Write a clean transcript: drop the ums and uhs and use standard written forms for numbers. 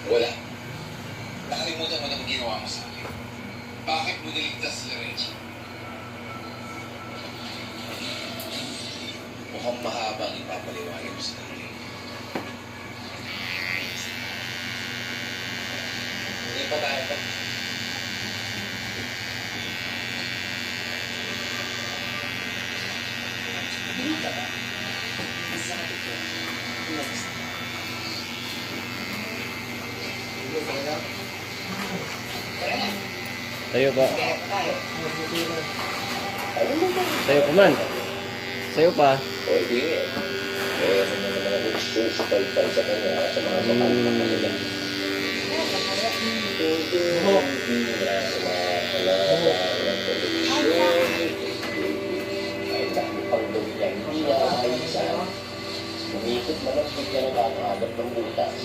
Wala. Nakalimutan mo na ang ginawa mo sa akin. Bakit mo niligtas sila, Reggie? Mukhang mahaba ang ipapaliwanag mo sa akin. Hindi pa tayo pa. Hindi ka ba? Sabi ko, next. Tayo pa. Tayo pa man. Sayo pa. O hindi eh. Eh, ano naman ang gusto sa palpal sa kanya sa mga kapal na kanila. Hindi na sa mga alaga ng televisyon. Kahit dami pang doon niya, hindi na ayos sa umikot naman bigyan ng agad ng butas.